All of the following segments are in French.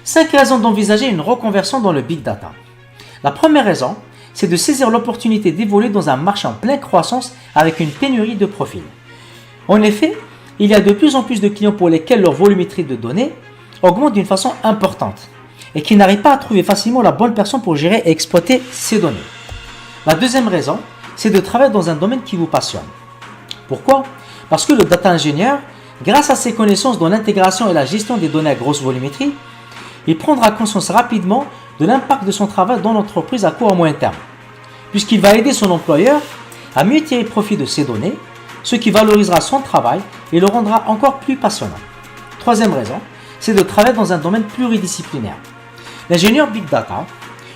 5 raisons d'envisager une reconversion dans le Big Data. La première raison, c'est de saisir l'opportunité d'évoluer dans un marché en pleine croissance avec une pénurie de profils. En effet, il y a de plus en plus de clients pour lesquels leur volumétrie de données augmente d'une façon importante et qui n'arrivent pas à trouver facilement la bonne personne pour gérer et exploiter ces données. La deuxième raison, c'est de travailler dans un domaine qui vous passionne. Pourquoi? Parce que le data ingénieur, grâce à ses connaissances dans l'intégration et la gestion des données à grosse volumétrie, il prendra conscience rapidement de l'impact de son travail dans l'entreprise à court et moyen terme, puisqu'il va aider son employeur à mieux tirer profit de ces données, ce qui valorisera son travail et le rendra encore plus passionnant. Troisième raison, c'est de travailler dans un domaine pluridisciplinaire. L'ingénieur Big Data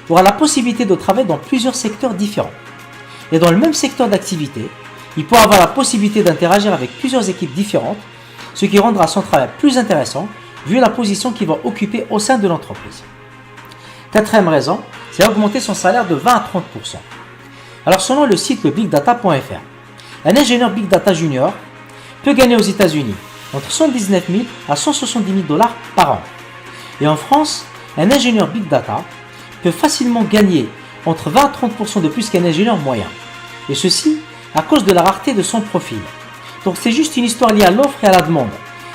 aura la possibilité de travailler dans plusieurs secteurs différents. Et dans le même secteur d'activité, il pourra avoir la possibilité d'interagir avec plusieurs équipes différentes, ce qui rendra son travail plus intéressant vu la position qu'il va occuper au sein de l'entreprise. Quatrième raison, c'est augmenter son salaire de 20 à 30%. Alors selon le site bigdata.fr, un ingénieur Big Data junior peut gagner aux États-Unis entre 119 000 à 170 000 dollars par an. Et en France, un ingénieur Big Data peut facilement gagner entre 20 à 30% de plus qu'un ingénieur moyen. Et ceci à cause de la rareté de son profil. Donc c'est juste une histoire liée à l'offre et à la demande.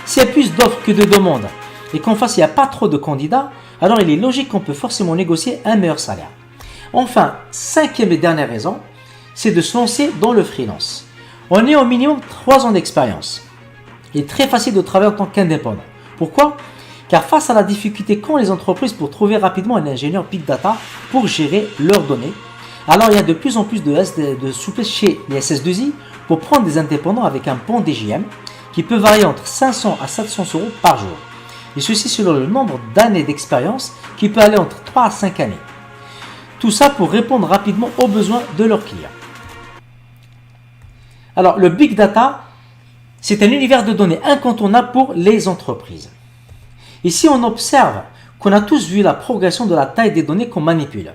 S'il y a plus d'offres que de demandes et qu'en face il n'y a pas trop de candidats, alors il est logique qu'on peut forcément négocier un meilleur salaire. Enfin, cinquième et dernière raison, c'est de se lancer dans le freelance. On est au minimum 3 ans d'expérience. Il est très facile de travailler en tant qu'indépendant. Pourquoi? Car face à la difficulté qu'ont les entreprises pour trouver rapidement un ingénieur Big Data pour gérer leurs données, alors il y a de plus en plus de souplesse chez les SS2I pour prendre des indépendants avec un bon DGM qui peut varier entre 500 à 700 euros par jour. Et ceci selon le nombre d'années d'expérience qui peut aller entre 3 à 5 années. Tout ça pour répondre rapidement aux besoins de leurs clients. Alors le Big Data, c'est un univers de données incontournable pour les entreprises. Ici, on observe qu'on a tous vu la progression de la taille des données qu'on manipule.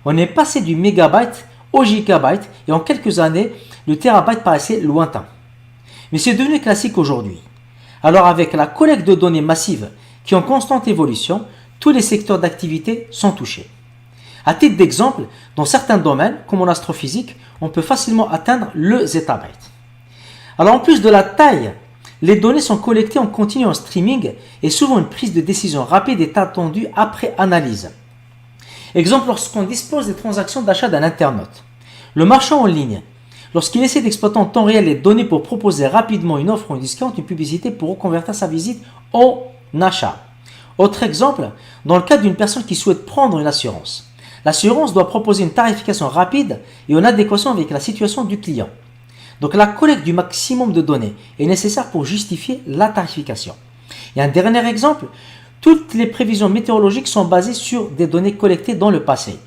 On est passé du mégabyte au gigabyte et en quelques années, le terabyte paraissait lointain. Mais c'est devenu classique aujourd'hui. Alors avec la collecte de données massives qui est en constante évolution, tous les secteurs d'activité sont touchés. À titre d'exemple, dans certains domaines, comme en astrophysique, on peut facilement atteindre le zettabyte. Alors en plus de la taille, les données sont collectées en continu en streaming et souvent une prise de décision rapide est attendue après analyse. Exemple, lorsqu'on dispose des transactions d'achat d'un internaute. Le marchand en ligne, lorsqu'il essaie d'exploiter en temps réel les données pour proposer rapidement une offre ou une discount, une publicité pour reconvertir sa visite en achat. Autre exemple, dans le cas d'une personne qui souhaite prendre une assurance. L'assurance doit proposer une tarification rapide et en adéquation avec la situation du client. Donc la collecte du maximum de données est nécessaire pour justifier la tarification. Et un dernier exemple, toutes les prévisions météorologiques sont basées sur des données collectées dans le passé.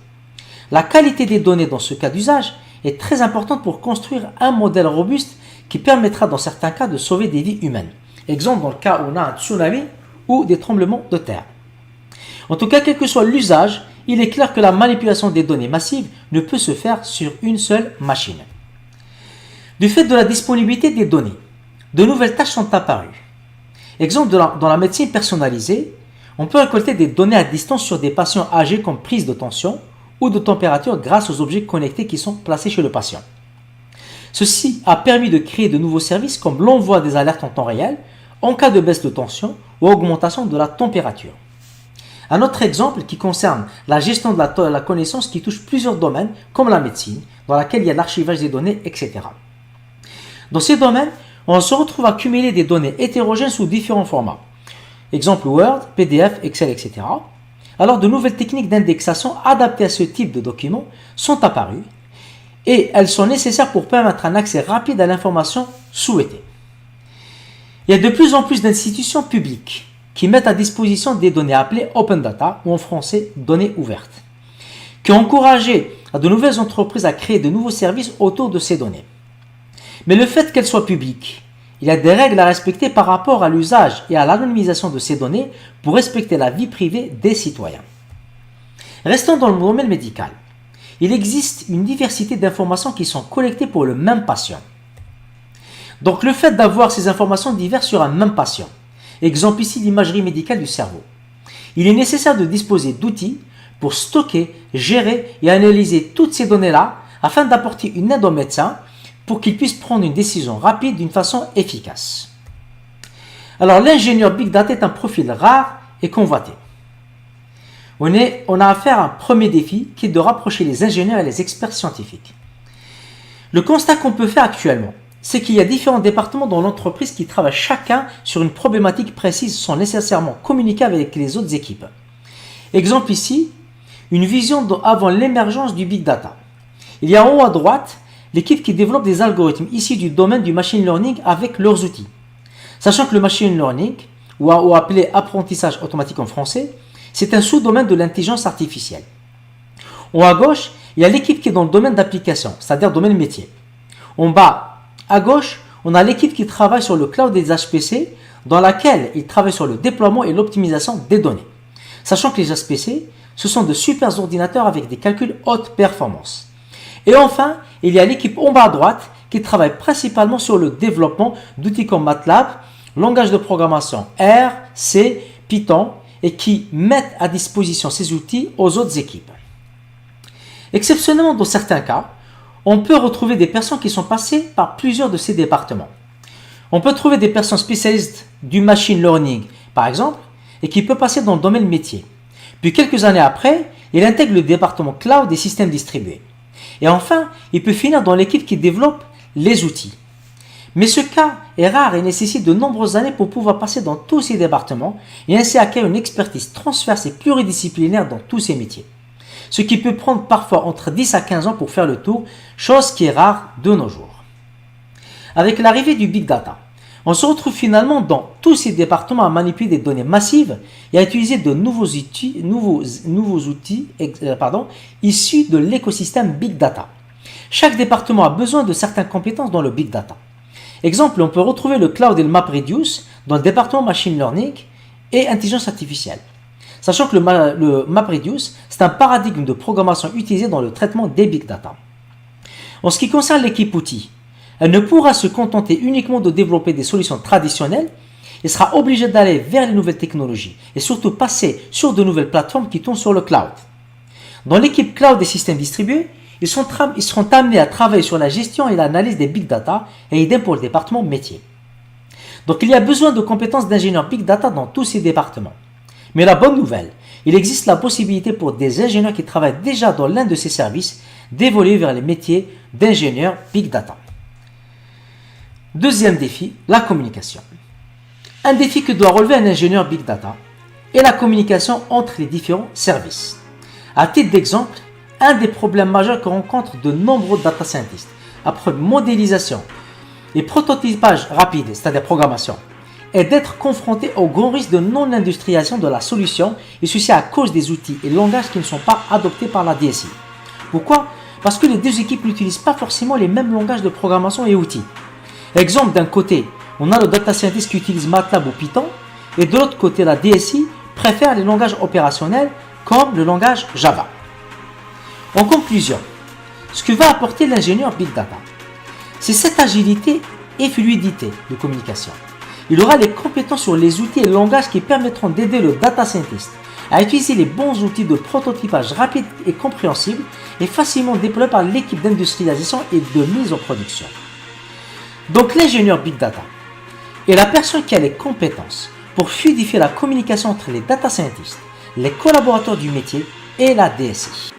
La qualité des données dans ce cas d'usage est très importante pour construire un modèle robuste qui permettra dans certains cas de sauver des vies humaines. Exemple dans le cas où on a un tsunami ou des tremblements de terre. En tout cas, quel que soit l'usage, il est clair que la manipulation des données massives ne peut se faire sur une seule machine. Du fait de la disponibilité des données, de nouvelles tâches sont apparues. Exemple, dans la médecine personnalisée, on peut récolter des données à distance sur des patients âgés comme prise de tension ou de température grâce aux objets connectés qui sont placés chez le patient. Ceci a permis de créer de nouveaux services comme l'envoi des alertes en temps réel en cas de baisse de tension ou augmentation de la température. Un autre exemple qui concerne la gestion de la connaissance qui touche plusieurs domaines comme la médecine, dans laquelle il y a l'archivage des données, etc. Dans ces domaines, on se retrouve à cumuler des données hétérogènes sous différents formats. Exemple Word, PDF, Excel, etc. Alors de nouvelles techniques d'indexation adaptées à ce type de documents sont apparues et elles sont nécessaires pour permettre un accès rapide à l'information souhaitée. Il y a de plus en plus d'institutions publiques qui mettent à disposition des données appelées Open Data ou en français données ouvertes, qui ont encouragé de nouvelles entreprises à créer de nouveaux services autour de ces données. Mais le fait qu'elles soient publiques, il y a des règles à respecter par rapport à l'usage et à l'anonymisation de ces données pour respecter la vie privée des citoyens. Restons dans le domaine médical. Il existe une diversité d'informations qui sont collectées pour le même patient. Donc le fait d'avoir ces informations diverses sur un même patient, exemple ici l'imagerie médicale du cerveau, Il est nécessaire de disposer d'outils pour stocker, gérer et analyser toutes ces données-là afin d'apporter une aide au médecin pour qu'il puisse prendre une décision rapide d'une façon efficace. Alors l'ingénieur Big Data est un profil rare et convoité. On a affaire à un premier défi qui est de rapprocher les ingénieurs et les experts scientifiques. Le constat qu'on peut faire actuellement, c'est qu'il y a différents départements dans l'entreprise qui travaillent chacun sur une problématique précise sans nécessairement communiquer avec les autres équipes. Exemple ici, une vision avant l'émergence du Big Data. Il y a en haut à droite l'équipe qui développe des algorithmes issus du domaine du machine learning avec leurs outils. Sachant que le machine learning, ou appelé apprentissage automatique en français, c'est un sous-domaine de l'intelligence artificielle. En haut à gauche, il y a l'équipe qui est dans le domaine d'application, c'est-à-dire domaine métier. En bas à gauche, on a l'équipe qui travaille sur le cloud des HPC, dans laquelle ils travaillent sur le déploiement et l'optimisation des données. Sachant que les HPC, ce sont de super ordinateurs avec des calculs haute performance. Et enfin, il y a l'équipe en bas à droite qui travaille principalement sur le développement d'outils comme MATLAB, langage de programmation R, C, Python, et qui mettent à disposition ces outils aux autres équipes. Exceptionnellement, dans certains cas, on peut retrouver des personnes qui sont passées par plusieurs de ces départements. On peut trouver des personnes spécialistes du machine learning, par exemple, et qui peuvent passer dans le domaine métier. Puis quelques années après, il intègre le département cloud des systèmes distribués. Et enfin, il peut finir dans l'équipe qui développe les outils. Mais ce cas est rare et nécessite de nombreuses années pour pouvoir passer dans tous ces départements et ainsi acquérir une expertise transverse et pluridisciplinaire dans tous ces métiers. Ce qui peut prendre parfois entre 10 à 15 ans pour faire le tour, chose qui est rare de nos jours. Avec l'arrivée du Big Data, on se retrouve finalement dans tous ces départements à manipuler des données massives et à utiliser de nouveaux outils issus de l'écosystème Big Data. Chaque département a besoin de certaines compétences dans le Big Data. Exemple, on peut retrouver le cloud et le MapReduce dans le département Machine Learning et Intelligence Artificielle. Sachant que le MapReduce, c'est un paradigme de programmation utilisé dans le traitement des Big Data. En ce qui concerne l'équipe outils, elle ne pourra se contenter uniquement de développer des solutions traditionnelles, elle sera obligée d'aller vers les nouvelles technologies et surtout passer sur de nouvelles plateformes qui tournent sur le cloud. Dans l'équipe cloud des systèmes distribués, ils seront amenés à travailler sur la gestion et l'analyse des Big Data et idem pour le département métier. Donc il y a besoin de compétences d'ingénieurs Big Data dans tous ces départements. Mais la bonne nouvelle, il existe la possibilité pour des ingénieurs qui travaillent déjà dans l'un de ces services d'évoluer vers les métiers d'ingénieurs Big Data. Deuxième défi, la communication. Un défi que doit relever un ingénieur Big Data est la communication entre les différents services. À titre d'exemple, un des problèmes majeurs que rencontrent de nombreux data scientists après modélisation et prototypage rapide, c'est-à-dire programmation, est d'être confronté au grand risque de non-industrialisation de la solution et ceci à cause des outils et langages qui ne sont pas adoptés par la DSI. Pourquoi? Parce que les deux équipes n'utilisent pas forcément les mêmes langages de programmation et outils. Exemple, d'un côté, on a le data scientist qui utilise MATLAB ou Python et de l'autre côté, la DSI préfère les langages opérationnels comme le langage Java. En conclusion, ce que va apporter l'ingénieur Big Data, c'est cette agilité et fluidité de communication. Il aura les compétences sur les outils et langages qui permettront d'aider le data scientist à utiliser les bons outils de prototypage rapide et compréhensible et facilement déployés par l'équipe d'industrialisation et de mise en production. Donc l'ingénieur Big Data est la personne qui a les compétences pour fluidifier la communication entre les data scientists, les collaborateurs du métier et la DSI.